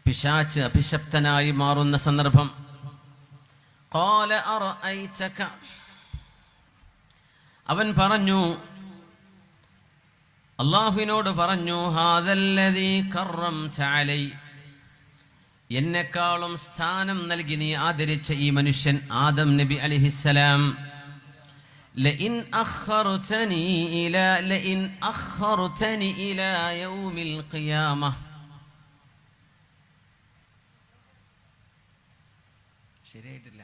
പിശാച് അഭിശപ്തനായി മാറുന്ന സന്ദർഭം. ഖാല അറഅയ്തക, അവൻ പറഞ്ഞു, അല്ലാഹുവിനോട് പറഞ്ഞു, ഹാദല്ലദീ കറംത അലൈ, എന്നെക്കാളും സ്ഥാനം നൽകി നീ ആദരിച്ച ഈ മനുഷ്യൻ ആദം നബി അലൈഹിസ്സലാം, ലഇൻ അഖർതനി ഇലാ യൗമിൽ ഖിയാമ, ശരിയായിട്ടില്ല,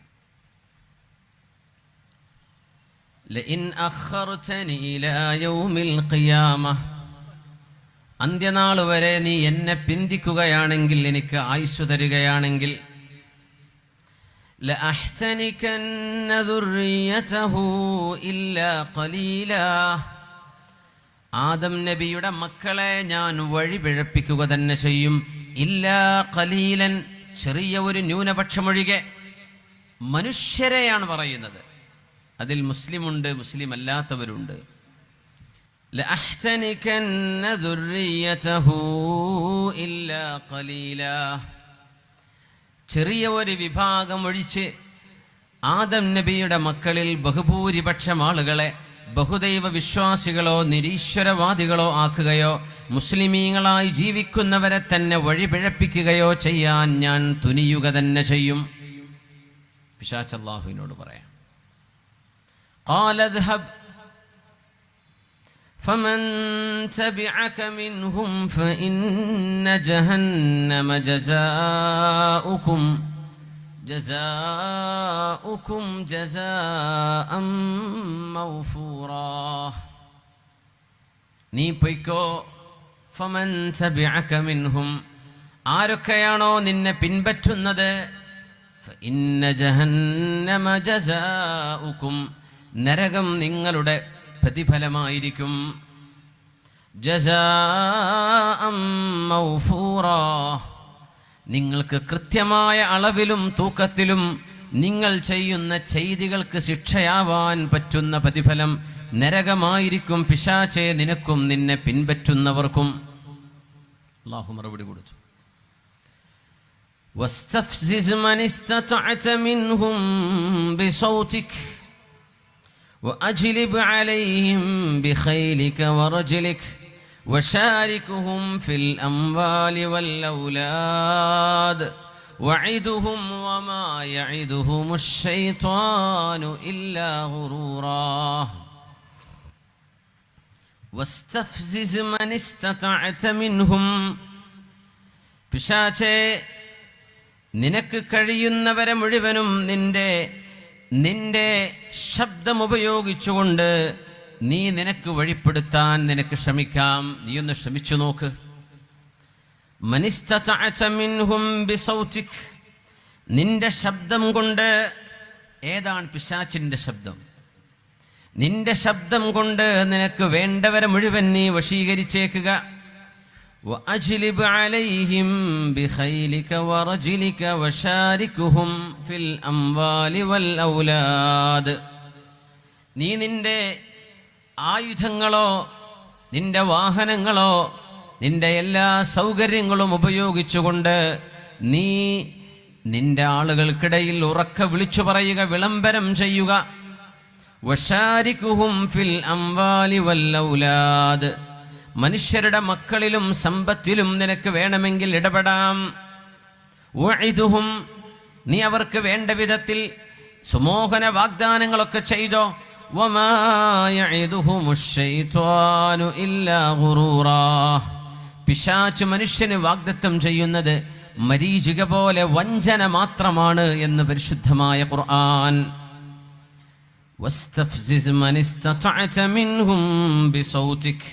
ലഇൻ അഖർതനി ഇലാ യൗമിൽ ഖിയാമ, അന്ത്യനാൾ വരെ നീ എന്നെ പിന്തിക്കുകയാണെങ്കിൽ, എനിക്ക് ആയുസ്സു തരികയാണെങ്കിൽ, ലഅഹ്തനികന്ന ദുർരിയതഹു ഇല്ലാ ഖലീലാ, ആദം നബിയുടെ മക്കളെ ഞാൻ വഴിപിഴപ്പിക്കുക തന്നെ ചെയ്യും. ഇല്ലാ ഖലീലൻ, ചെറിയ ഒരു ന്യൂനപക്ഷമൊഴികെ. മനുഷ്യരെയാണ് പറയുന്നത്, അതിൽ മുസ്ലിമുണ്ട്, മുസ്ലിം അല്ലാത്തവരുണ്ട്. ലഅഹ്തനികന്ന ദുർരിയതഹു ഇല്ലാ ഖലീലാ, ചെറിയ ഒരു വിഭാഗം ഒഴിച്ച് ആദം നബിയുടെ മക്കളിൽ ബഹുഭൂരിപക്ഷം ആളുകളെ ബഹുദൈവ വിശ്വാസികളോ നിരീശ്വരവാദികളോ ആക്കുകയോ മുസ്ലിമീങ്ങളായി ജീവിക്കുന്നവരെ തന്നെ വഴിപിഴപ്പിക്കുകയോ ചെയ്യാൻ ഞാൻ തുനിയുക തന്നെ ചെയ്യും. പിശാച് അല്ലാഹുവിനോട് പറയാം, ഖാല ഇദ്ഹബ് فمن تبعك منهم فإن جهنم جزاؤكم جزاء موفورا, നീ പൊയ്ക്കോ. ഫമൻ തബിഅക മിൻഹും, ആരൊക്കെയാണോ നിന്നെ പിൻപറ്റുന്നത്, ഫഇന്ന ജഹന്നമ ജസാഉകും, നരകം നിങ്ങളുടെ പ്രതിഫലമായിരിക്കും. ജസാഅം മൗഫൂറാ, നിങ്ങൾക്ക് കൃത്യമായ അളവിലും തൂക്കത്തിലും നിങ്ങൾ ചെയ്യുന്ന ചെയ്തികൾക്ക് ശിക്ഷയാവാൻ പറ്റുന്ന പ്രതിഫലം നരകമായിരിക്കും. പിശാചേ, നിനക്കും നിന്നെ പിൻപറ്റുന്നവർക്കും. അല്ലാഹു മറുപടി കൊടുത്തു, വസ്തഫ്സിസ് മൻ ഇസ്തതഅത മിൻഹും ബിസൗതിക് وأجلب عليهم بخيلك ورجلك وشاركهم في الأموال والأولاد وعدهم وما يعدهم الشيطان إلا غرورا واستفزز من استطعت منهم, പിശാചേ, നിനക്ക് കഴിയുന്നവരെ മുഴുവനും നിന്റെ ശബ്ദം ഉപയോഗിച്ചുകൊണ്ട് നീ നിനക്ക് വഴിപ്പെടുത്താൻ നിനക്ക് ശ്രമിക്കാം. നീയൊന്ന് ശ്രമിച്ചു നോക്ക്. മനിസ്തതഅത മിൻഹും ബിസൗതിക്, നിന്റെ ശബ്ദം കൊണ്ട്. ഏതാണ് പിശാചിന്റെ ശബ്ദം? നിന്റെ ശബ്ദം കൊണ്ട് നിനക്ക് വേണ്ടവരെ മുഴുവൻ നീ വശീകരിച്ചേക്കുക. وأجلب عليهم بخيلك ورجلك وشاركهم في الأموال والأولاد, നീ നിന്റെ ആയുധങ്ങളോ നിന്റെ വാഹനങ്ങളോ നിന്റെ എല്ലാ സൗകര്യങ്ങളും ഉപയോഗിച്ചുകൊണ്ട് നീ നിന്റെ ആളുകൾക്കിടയിൽ ഉറക്കെ വിളിച്ചു പറയുക, വിളംബരം ചെയ്യുക. വശാരികുഹും ഫിൽ അംവാലി വൽ ഔലാദ്, മനുഷ്യരുടെ മക്കളിലും സമ്പത്തിലും നിനക്ക് വേണമെങ്കിൽ ഇടപെടാം. വഇദുഹും, നീ അവർക്ക് വേണ്ട വിധത്തിൽ സുമോഹന വാഗ്ദാനങ്ങളൊക്കെ ചെയ്തോ. വമാ യഇദുഹുമുശ് ശൈത്വാനു ഇല്ലാ ഗുറൂറാ, പിശാച് മനുഷ്യന് വാഗ്ദത്തം ചെയ്യുന്നത് മരീചിക പോലെ വഞ്ചന മാത്രമാണ് എന്ന് പരിശുദ്ധമായ ഖുർആൻ. വസ്തഫ്സിസ് മൻ ഇസ്തതഅത മിൻഹും ബിസൗതിക്,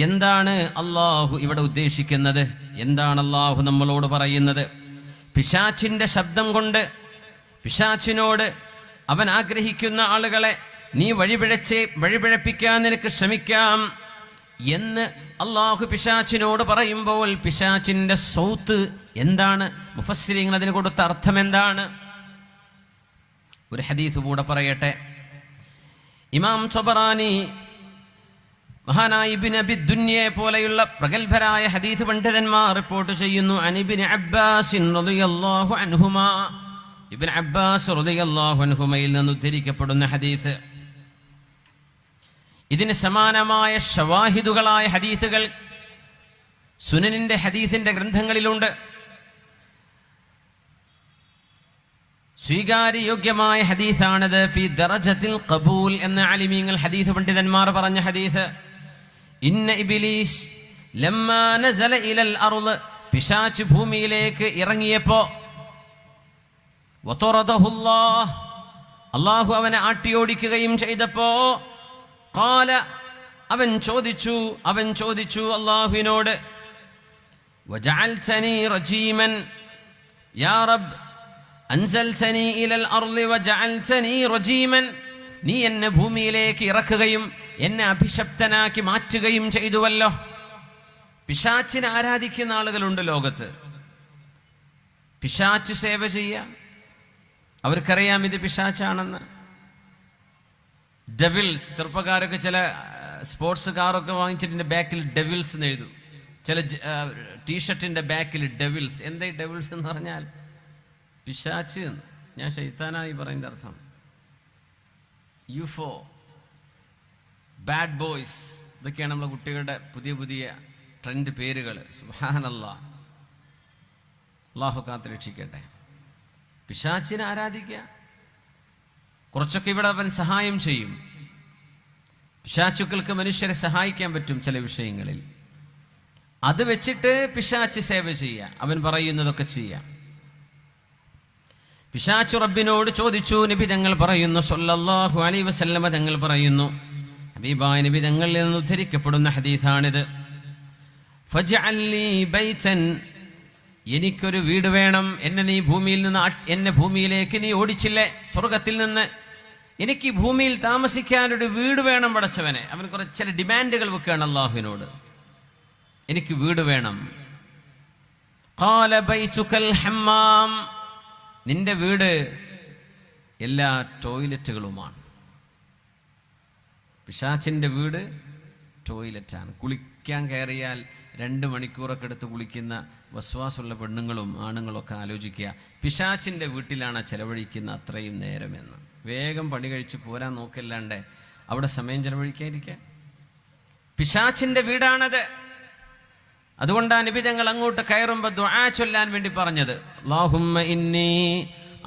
എന്താണ് അല്ലാഹു ഇവിടെ ഉദ്ദേശിക്കുന്നത്? എന്താണ് അല്ലാഹു നമ്മളോട് പറയുന്നത്? പിശാചിന്റെ ശബ്ദം കൊണ്ട് പിശാചിനോട് അവൻ ആഗ്രഹിക്കുന്ന ആളുകളെ നീ വഴിപിഴപ്പിക്കാൻ നിനക്ക് ശ്രമിക്കാം എന്ന് അല്ലാഹു പിശാചിനോട് പറയുമ്പോൾ പിശാചിന്റെ സൗത്ത് എന്താണ്? മുഫസ്സിരീങ്ങൾ അതിന് കൊടുത്ത അർത്ഥം എന്താണ്? ഒരു ഹദീസ് കൂടെ പറയട്ടെ. ഇമാം ത്വബറാനി മഹാനായ ഇബ്നു അബി ദുനിയെ പോലെയുള്ള പ്രഗൽഭരായ ഹദീസ് പണ്ഡിതന്മാർ റിപ്പോർട്ട് ചെയ്യുന്നു അനിബ്നു അബ്ബാസ് റളിയല്ലാഹു അൻഹുമാ, ഇബ്നു അബ്ബാസ് റളിയല്ലാഹു അൻഹുമയിൽ നിന്ന് ഉദ്ധരിക്കപ്പെടുന്ന ഹദീസ്. ഇതിന് സമാനമായ ശവാഹിദുകളായ ഹദീസുകൾ സുനനിന്റെ ഹദീസിന്റെ ഗ്രന്ഥങ്ങളിലുണ്ട്. സ്വീകാര്യയോഗ്യമായ ഹദീസാണത്. ഫി ദറജത്തിൽ ഖബൂൽ എന്ന അലിമീങ്ങൾ ഹദീസ് പണ്ഡിതന്മാർ പറഞ്ഞ ഹദീസ്. ഇന്ന ഇബ്ലീസ് ലമ്മാ നസല ഇലൽ അർള്, പിശാച് ഭൂമിയിലേക്ക് ഇറങ്ങിയപ്പോ വതറദഹുല്ലാഹ്, അല്ലാഹു അവനെ ആട്ടിയോടിക്കുകയും ചെയ്തപ്പോ ഖാല, അവൻ ചോദിച്ചു അല്ലാഹുവിനോട്, വജഅൽതനി റജീമൻ യാ റബ്ബ് അൻസൽതനി ഇലൽ അർളി വജഅൽതനി റജീമൻ, നീ എന്നെ ഭൂമിയിലേക്ക് ഇറക്കുകയും എന്നെ അഭിശപ്തനാക്കി മാറ്റുകയും ചെയ്തുവല്ലോ. പിശാച്ചിനെ ആരാധിക്കുന്ന ആളുകളുണ്ട് ലോകത്ത്. പിശാച്ച് സേവ ചെയ്യാം, അവർക്കറിയാം ഇത് പിശാച്ചാണെന്ന്. ഡെവിൽസ്, ചെറുപ്പക്കാരൊക്കെ ചില സ്പോർട്സ് കാറൊക്കെ വാങ്ങിച്ചിട്ട് ബാക്കിൽ ഡെവിൽസ് എന്ന് എഴുതും. ചില ടീഷർട്ടിന്റെ ബാക്കിൽ ഡെവിൽസ്. എന്താ ഈ ഡെവിൽസ് എന്ന് പറഞ്ഞാൽ? പിശാച്ച്. ഞാൻ ശൈത്താനായി പറയുന്ന അർത്ഥം. യുഫോ, ബാഡ് ബോയ്സ്, ഇതൊക്കെയാണ് നമ്മളെ കുട്ടികളുടെ പുതിയ പുതിയ ട്രെൻഡ് പേരുകൾ. സുബ്ഹാനല്ലാഹ്, അല്ലാഹു കാത്ത് രക്ഷിക്കട്ടെ. പിശാച്ചിനെ ആരാധിക്കുക, കുറച്ചൊക്കെ ഇവിടെ അവൻ സഹായം ചെയ്യും. പിശാചുക്കൾക്ക് മനുഷ്യരെ സഹായിക്കാൻ പറ്റും ചില വിഷയങ്ങളിൽ. അത് വെച്ചിട്ട് പിശാച്ച് സേവ ചെയ്യുക, അവൻ പറയുന്നതൊക്കെ ചെയ്യാം. പിശാചു റബ്ബിനോട് ചോദിച്ചു. നബി തങ്ങൾ പറയുന്നു സല്ലല്ലാഹു അലൈഹി വസല്ലമ തങ്ങൾ പറയുന്നു, ഹബീബായ നബി തങ്ങളിൽ നിന്ന് ഉദ്ധരിക്കപ്പെടുന്ന ഹദീസാണിത്. ഫജ്അൽ ലീ ബൈതൻ, എനിക്കൊരു വീട് വേണം. എന്നെ ഭൂമിയിലേക്ക് നീ ഓടിച്ചില്ലേ സ്വർഗത്തിൽ നിന്ന്, എനിക്ക് ഭൂമിയിൽ താമസിക്കാനൊരു വീട് വേണം പടച്ചവനെ. അവൻ കുറച്ച് ചില ഡിമാൻഡുകൾ വെക്കുകയാണ് അല്ലാഹുവിനോട്, എനിക്ക് വീട് വേണം. ഖാല ബൈതുകൽ ഹമ്മാം, നിന്റെ വീട് എല്ലാ ടോയ്ലറ്റുകളുമാണ്. പിശാചിന്റെ വീട് ടോയ്ലറ്റാണ്. കുളിക്കാൻ കയറിയാൽ 2 മണിക്കൂറൊക്കെ എടുത്ത് കുളിക്കുന്ന വസ്വാസുള്ള പെണ്ണുങ്ങളും ആണുങ്ങളും ഒക്കെ ആലോചിക്കുക, പിശാചിന്റെ വീട്ടിലാണ് ചെലവഴിക്കുന്ന അത്രയും നേരമെന്ന്. വേഗം പണി കഴിച്ച് പോരാൻ നോക്കല്ലാണ്ട് അവിടെ സമയം ചെലവഴിക്കാതിരിക്കാൻ. പിശാചിന്റെ വീടാണത്. അതുകൊണ്ടാണ് നബി തങ്ങൾ അങ്ങോട്ട് കയറുമ്പോൾ ദുആ ചൊല്ലാൻ വേണ്ടി പറഞ്ഞത്. അല്ലാഹുമ്മ ഇന്നി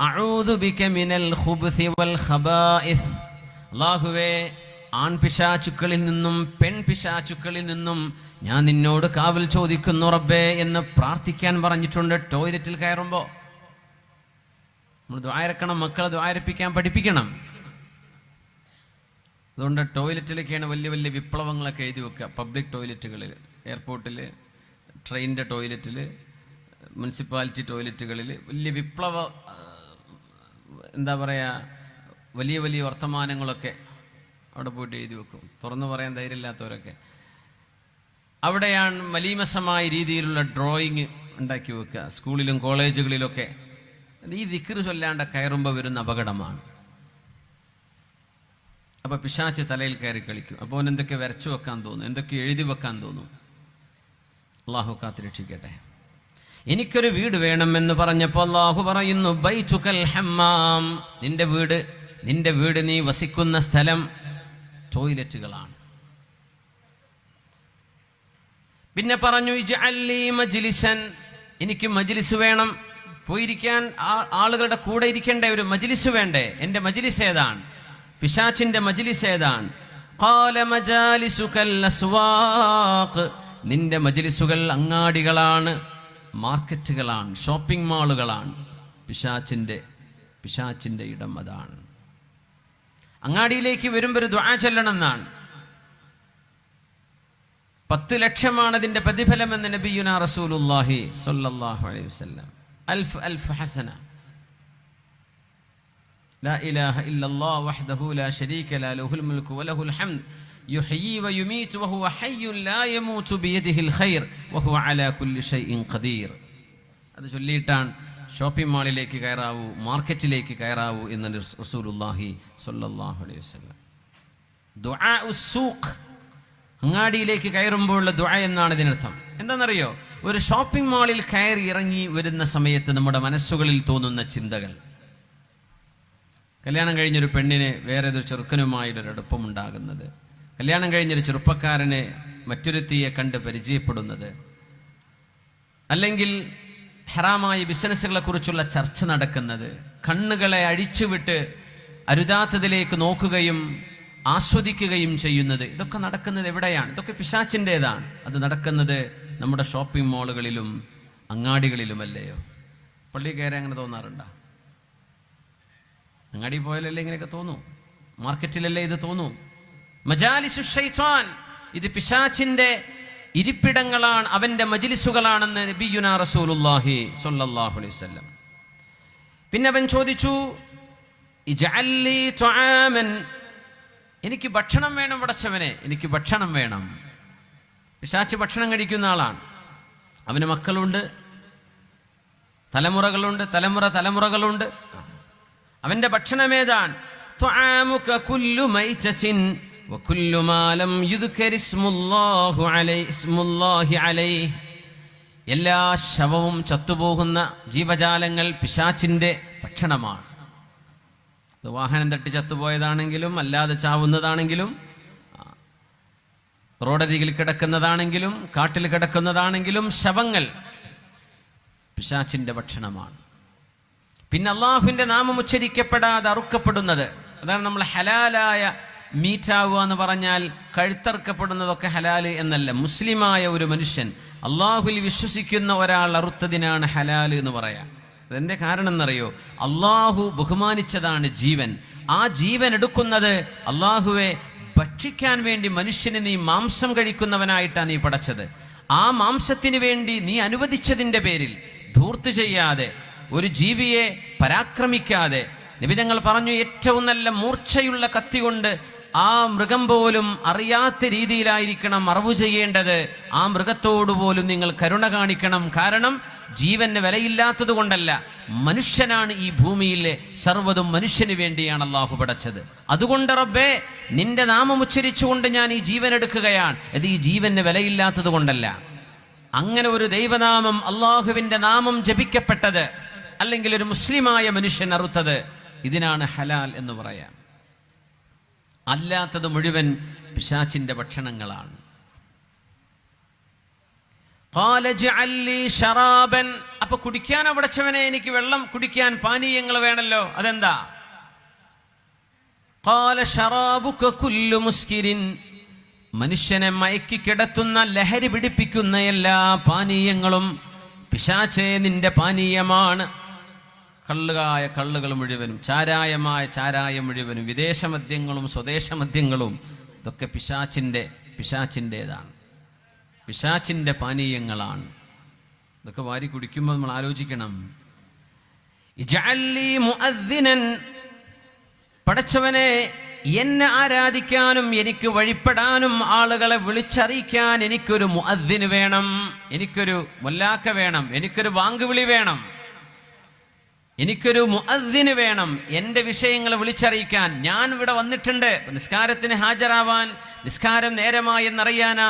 അഊദു ബിക മിനൽ ഖുബ്സി വൽ ഖബായിസ്, അല്ലാഹുവേ ആൺപിശാചുക്കളിൽ നിന്നും പെൺപിശാചുക്കളിൽ നിന്നും ഞാൻ നിന്നോട് കാവൽ ചോദിക്കുന്നു റബ്ബേ എന്ന് പ്രാർത്ഥിക്കാൻ പറഞ്ഞിട്ടുണ്ട്. ടോയ്ലറ്റിൽ കയറുമ്പോൾ നമ്മൾ ദുആയിരക്കണം, മക്കളെ ദുആയിരപ്പിക്കാൻ പഠിപ്പിക്കണം. അതുകൊണ്ട് ടോയ്ലറ്റിലൊക്കെയാണ് വലിയ വലിയ വിപ്ലവങ്ങളൊക്കെ എഴുതി വെക്കുക. പബ്ലിക് ടോയ്ലറ്റുകളിൽ, എയർപോർട്ടിൽ, ട്രെയിനിൻ്റെ ടോയ്ലറ്റിൽ, മുനിസിപ്പാലിറ്റി ടോയ്ലറ്റുകളിൽ വലിയ വിപ്ലവ എന്താ പറയുക, വലിയ വലിയ വർത്തമാനങ്ങളൊക്കെ അവിടെ പോയിട്ട് എഴുതി വെക്കും. തുറന്നു പറയാൻ ധൈര്യമില്ലാത്തവരൊക്കെ അവിടെയാണ് മലീമസമായ രീതിയിലുള്ള ഡ്രോയിങ് ഉണ്ടാക്കി വെക്കുക. സ്കൂളിലും കോളേജുകളിലൊക്കെ ഈ ദിക്ർ ചൊല്ലാണ്ട് കയറുമ്പോൾ വരുന്ന അപകടമാണ്. അപ്പോൾ പിശാച് തലയിൽ കയറി കളിക്കും. അപ്പോൾ അവൻ എന്തൊക്കെ വരച്ചു വെക്കാൻ തോന്നും, എന്തൊക്കെ എഴുതി വെക്കാൻ തോന്നും. അള്ളാഹു കാത്ത് രക്ഷിക്കട്ടെ. എനിക്കൊരു വീട് വേണമെന്ന് പറഞ്ഞപ്പോൾ അള്ളാഹു പറയുന്നു ബൈതുകൽ ഹമ്മാം, നിന്റെ വീട് നീ വസിക്കുന്ന സ്ഥലം ടോയ്ലറ്റുകളാണ്. പിന്നെ പറഞ്ഞു ഇജ്അൽ ലീ മജ്ലിസൻ, എനിക്ക് മജ്ലിസ് വേണം, പോയിരിക്കാൻ ആളുകളുടെ കൂടെ ഇരിക്കേണ്ട ഒരു മജ്ലിസ് വേണ്ടേ. എൻ്റെ മജ്ലിസ് ഏതാണ്? പിശാചിന്റെ മജ്ലിസ് ഏതാണ്? ഖാല മജാലിസുകൽ അസ്വാഖ്, നിന്റെ മജ്ലിസുകൾ അങ്ങാടികളാണ്, മാർക്കറ്റുകളാണ്, ഷോപ്പിംഗ് മാളുകളാണ്. പിശാചിന്റെ ഇടം അതാണ്. അങ്ങാടിയിലേക്ക് വരുമ്പോൾ ഒരു ദുആ ചൊല്ലണം എന്നാണ്. 10 ലക്ഷമാണ് അതിന്റെ പ്രതിഫലം എന്ന് നബിയുനാ റസൂലുള്ളാഹി സ്വല്ലല്ലാഹു അലൈഹി വസല്ലം. അൽഫ് ഹസന. ലാ ഇലാഹ ഇല്ലല്ലാഹ് വഹ്ദഹു ലാ ശരീക ലാ ലഹുൽ മുൽക്കു വലഹുൽ ഹംദ് യുഹ്യി വയുമീതു വഹുവ ഹയ്യുൻ ലാ യമൂതു ബിയദിഹിൽ ഖൈർ വഹുവ അലാ കുല്ലി ഷൈഇൻ ഖദീർ. അത് ചൊല്ലിയിട്ടാണ് ഷോപ്പിംഗ് മാളിലേക്ക് കയറാവൂ, മാർക്കറ്റിലേക്ക് കയറാവൂ എന്ന് റസൂലുള്ളാഹി സ്വല്ലല്ലാഹു അലൈഹി വസല്ലം. ദുആഉ സൂഖ് അങ്ങാടിയിലേക്ക് കയറുമ്പോഴുള്ള ദുആ എന്നാണ് ഇതിനർത്ഥം. എന്താണെന്നറിയോ? ഒരു ഷോപ്പിംഗ് മാളിൽ കയറി ഇറങ്ങി വരുന്ന സമയത്ത് നമ്മുടെ മനസ്സുകളിൽ തോന്നുന്ന ചിന്തകൾ. കല്യാണം കഴിഞ്ഞൊരു പെണ്ണിന് വേറെ ഒരു ചെറുക്കനുമായൊരു അടുപ്പമുണ്ടാകുന്നത്, കല്യാണം കഴിഞ്ഞൊരു ചെറുപ്പക്കാരന് മറ്റൊരുത്തിയെ കണ്ട് പരിചയപ്പെടുന്നത്, അല്ലെങ്കിൽ ഹറാമായ ബിസിനസ്സുകളെ കുറിച്ചുള്ള ചർച്ച നടക്കുന്നത്, കണ്ണുകളെ അഴിച്ചുവിട്ട് അരുതാത്തതിലേക്ക് നോക്കുകയും ആസ്വദിക്കുകയും ചെയ്യുന്നത്. ഇതൊക്കെ നടക്കുന്നത് എവിടെയാണ്? ഇതൊക്കെ പിശാചിൻ്റെതാണ്. അത് നടക്കുന്നത് നമ്മുടെ ഷോപ്പിംഗ് മാളുകളിലും അങ്ങാടികളിലുമല്ലയോ? പള്ളി കയറി അങ്ങനെ തോന്നാറുണ്ടോ? അങ്ങാടി പോയാലല്ലേ ഇങ്ങനെയൊക്കെ തോന്നൂ? മാർക്കറ്റിലല്ലേ ഇത് തോന്നൂ? മജാലിസു ശൈത്വാൻ, ഇത് പിശാചിന്റെ ഇരിപ്പിടങ്ങളാണ്, അവന്റെ മജ്ലിസുകളാണെന്ന് നബിയുനാ റസൂലുള്ളാഹി സ്വല്ലല്ലാഹു അലൈഹി വസല്ലം. പിന്നെ അവൻ ചോദിച്ചു, ഇജ്അല്ലി തുആമൻ, എനിക്ക് ഭക്ഷണം വേണം പടച്ചവനെ, എനിക്ക് ഭക്ഷണം വേണം. പിശാച് ഭക്ഷണം കഴിക്കുന്ന ആളാണ്. അവന് മക്കളുണ്ട്, തലമുറകളുണ്ട്, തലമുറകളുണ്ട്. അവന്റെ ഭക്ഷണം ഏതാണ്? തുആമുക കുല്ലു മൈതത്തിൻ വകുല്ലു മാ ലം യുദ്കർ ഇസ്മുല്ലാഹി അലൈഹി. എല്ലാ ശവവും ചത്തുപോകുന്ന ജീവജാലങ്ങൾ പിശാചിന്റെ ഭക്ഷണമാണ്. വാഹനം തട്ടി ചത്തുപോയതാണെങ്കിലും അല്ലാതെ ചാവുന്നതാണെങ്കിലും റോഡരികിൽ കിടക്കുന്നതാണെങ്കിലും കാട്ടിൽ കിടക്കുന്നതാണെങ്കിലും ശവങ്ങൾ പിശാചിന്റെ ഭക്ഷണമാണ്. പിന്നെ അള്ളാഹുവിന്റെ നാമം ഉച്ചരിക്കപ്പെടാതെ അറുക്കപ്പെടുന്നത്, അതാണ് നമ്മൾ ഹലാലായ മീറ്റാവുക എന്ന് പറഞ്ഞാൽ. കഴുത്തറുക്കപ്പെടുന്നതൊക്കെ ഹലാല് എന്നല്ല. മുസ്ലിമായ ഒരു മനുഷ്യൻ, അള്ളാഹുവിൽ വിശ്വസിക്കുന്ന ഒരാൾ അറുത്തതിനാണ് ഹലാല് എന്ന് പറയാം. അതെന്റെ കാരണം എന്നറിയോ? അള്ളാഹു ബഹുമാനിച്ചതാണ് ജീവൻ. ആ ജീവൻ എടുക്കുന്നത് അള്ളാഹുവെ ഭക്ഷിക്കാൻ വേണ്ടി മനുഷ്യന് നീ മാംസം കഴിക്കുന്നവനായിട്ടാണ് നീ പടച്ചത്. ആ മാംസത്തിന് വേണ്ടി നീ അനുവദിച്ചതിൻ്റെ പേരിൽ ധൂർത്ത് ചെയ്യാതെ, ഒരു ജീവിയെ പരാക്രമിക്കാതെ, നബി തങ്ങൾ പറഞ്ഞു, ഏറ്റവും നല്ല മൂർച്ചയുള്ള കത്തി കൊണ്ട് ആ മൃഗം പോലും അറിയാത്ത രീതിയിലായിരിക്കണം അറവ് ചെയ്യേണ്ടത്. ആ മൃഗത്തോടു പോലും നിങ്ങൾ കരുണ കാണിക്കണം. കാരണം ജീവന് വിലയില്ലാത്തത് കൊണ്ടല്ല, മനുഷ്യനാണ് ഈ ഭൂമിയിലെ സർവ്വതും മനുഷ്യന് വേണ്ടിയാണ് അള്ളാഹു പടച്ചത്. അതുകൊണ്ട് റബ്ബേ, നിന്റെ നാമം ഉച്ചരിച്ചുകൊണ്ട് ഞാൻ ഈ ജീവൻ എടുക്കുകയാണ്. ഇത് ഈ ജീവന് വിലയില്ലാത്തത് കൊണ്ടല്ല. അങ്ങനെ ഒരു ദൈവനാമം, അള്ളാഹുവിന്റെ നാമം ജപിക്കപ്പെട്ടത്, അല്ലെങ്കിൽ ഒരു മുസ്ലിമായ മനുഷ്യൻ അറുത്തത്, ഇതിനാണ് ഹലാൽ എന്ന് പറയാം. അല്ലാത്തത് മുഴുവൻ പിശാചിന്റെ ഭക്ഷണങ്ങളാണ്. അപ്പൊ കുടിക്കാൻ അവിടച്ചവനെ, എനിക്ക് വെള്ളം കുടിക്കാൻ പാനീയങ്ങൾ വേണല്ലോ, അതെന്താ? മനുഷ്യനെ മയക്കി കിടത്തുന്ന, ലഹരി പിടിപ്പിക്കുന്ന എല്ലാ പാനീയങ്ങളും പിശാചേ നിന്റെ പാനീയമാണ്. കള്ളുകൾ മുഴുവനും, ചാരായമായ ചാരായം മുഴുവനും, വിദേശ മദ്യങ്ങളും സ്വദേശ മദ്യങ്ങളും, ഇതൊക്കെ പിശാചിൻ്റെതാണ്, പിശാചിൻ്റെ പാനീയങ്ങളാണ്. ഇതൊക്കെ വാരി കുടിക്കുമ്പോൾ നമ്മൾ ആലോചിക്കണം. ഇജ്അല്ലി മുഅദ്ദിനൻ, പടച്ചവനെ എന്നെ ആരാധിക്കാനും എനിക്ക് വഴിപ്പെടാനും ആളുകളെ വിളിച്ചറിയിക്കാൻ എനിക്കൊരു മുഅദ്ദിൻ വേണം, എനിക്കൊരു മുല്ലാക്ക വേണം, എനിക്കൊരു വാങ്കുവിളി വേണം, എനിക്കൊരു മുഅദ്ദിന് വേണം എൻ്റെ വിഷയങ്ങൾ വിളിച്ചറിയിക്കാൻ. ഞാൻ ഇവിടെ വന്നിട്ടുണ്ട് നിസ്കാരത്തിന് ഹാജരാവാൻ, നിസ്കാരം നേരമായി എന്നറിയാനാ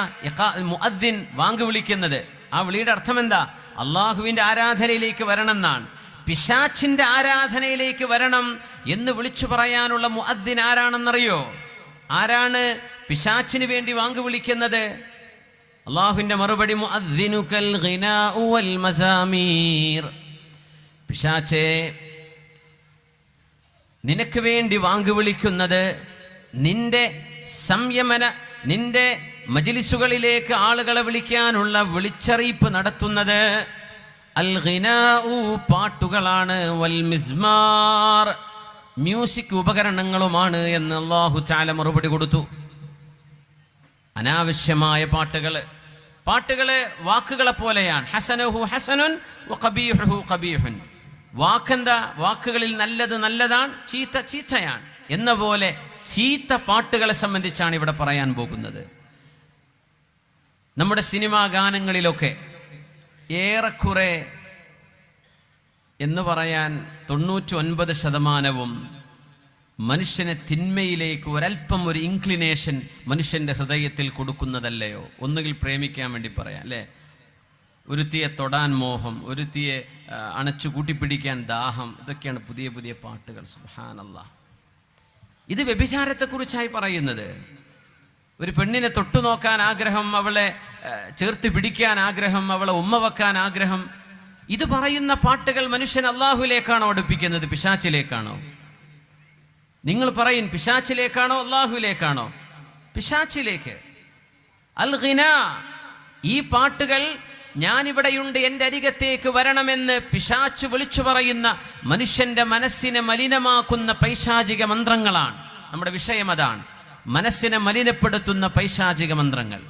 മുഅദ്ദിൻ വാങ്ക് വിളിക്കുന്നത്. ആ വിളിയുടെ അർത്ഥം എന്താ? അള്ളാഹുവിൻ്റെ ആരാധനയിലേക്ക് വരണം എന്നാണ്. പിശാചിന്റെ ആരാധനയിലേക്ക് വരണം എന്ന് വിളിച്ചു പറയാനുള്ള മുഅദ്ദിൻ ആരാണെന്നറിയോ? ആരാണ് പിശാചിന് വേണ്ടി വാങ്ക് വിളിക്കുന്നത്? അള്ളാഹുവിന്റെ മറുപടി, മുഅദ്ദിനുകൽ ഗിനാഉ വൽ മസാമീർ. പിശാചേ, നിനക്ക് വേണ്ടി വാങ്ക് വിളിക്കുന്നത്, നിന്റെ മജ്ലിസുകളിലേക്ക് ആളുകളെ വിളിക്കാനുള്ള വിളിച്ചറിയിപ്പ് നടത്തുന്നത് അൽ ഗിനാഉ, പാട്ടുകളാണ്, വൽ മിസ്മാർ, മ്യൂസിക് ഉപകരണങ്ങളുമാണ് എന്ന് അല്ലാഹു തആല മറുപടി കൊടുത്തു. അനാവശ്യമായ പാട്ടുകള് വാക്കുകളെ പോലെയാണ്. ഹസനുഹു ഹസനുൻ വഖബീഹുഹു ഖബീഹുൻ. വാക്കെന്താ? വാക്കുകളിൽ നല്ലത് നല്ലതാണ്, ചീത്ത ചീത്തയാണ് എന്ന പോലെ ചീത്ത പാട്ടുകളെ സംബന്ധിച്ചാണ് ഇവിടെ പറയാൻ പോകുന്നത്. നമ്മുടെ സിനിമാ ഗാനങ്ങളിലൊക്കെ ഏറെക്കുറെ എന്ന് പറയാൻ 99% മനുഷ്യനെ തിന്മയിലേക്ക് ഒരല്പം ഒരു ഇൻക്ലിനേഷൻ മനുഷ്യൻ്റെ ഹൃദയത്തിൽ കൊടുക്കുന്നതല്ലയോ? ഒന്നുകിൽ പ്രേമിക്കാൻ വേണ്ടി പറയാം അല്ലേ, ഒരുത്തിയെ തൊടാൻ മോഹം, ഒരുത്തിയെ അണച്ചു കൂട്ടിപ്പിടിക്കാൻ ദാഹം, ഇതൊക്കെയാണ് പുതിയ പുതിയ പാട്ടുകൾ. സുബ്ഹാനല്ലാഹ്. ഇത് വ്യഭിചാരത്തെക്കുറിച്ചായി പറയുന്നത്. ഒരു പെണ്ണിനെ തൊട്ടു നോക്കാൻ ആഗ്രഹം, അവളെ ചേർത്ത് പിടിക്കാൻ ആഗ്രഹം, അവളെ ഉമ്മ വെക്കാൻ ആഗ്രഹം. ഇത് പറയുന്ന പാട്ടുകൾ മനുഷ്യൻ അള്ളാഹുലേക്കാണോ അടുപ്പിക്കുന്നത്, പിശാച്ചിലേക്കാണോ? നിങ്ങൾ പറയും, പിശാച്ചിലേക്കാണോ അള്ളാഹുലേക്കാണോ? പിശാച്ചിലേക്ക്. അൽ ഗിന, ഈ പാട്ടുകൾ ഞാനിവിടെയുണ്ട്, എൻ്റെ അരികത്തേക്ക് വരണമെന്ന് പിശാച്ച് വിളിച്ചു പറയുന്ന, മനുഷ്യന്റെ മനസ്സിനെ മലിനമാക്കുന്ന പൈശാചിക മന്ത്രങ്ങളാണ്. നമ്മുടെ വിഷയം അതാണ്, മനസ്സിനെ മലിനപ്പെടുത്തുന്ന പൈശാചിക മന്ത്രങ്ങൾ.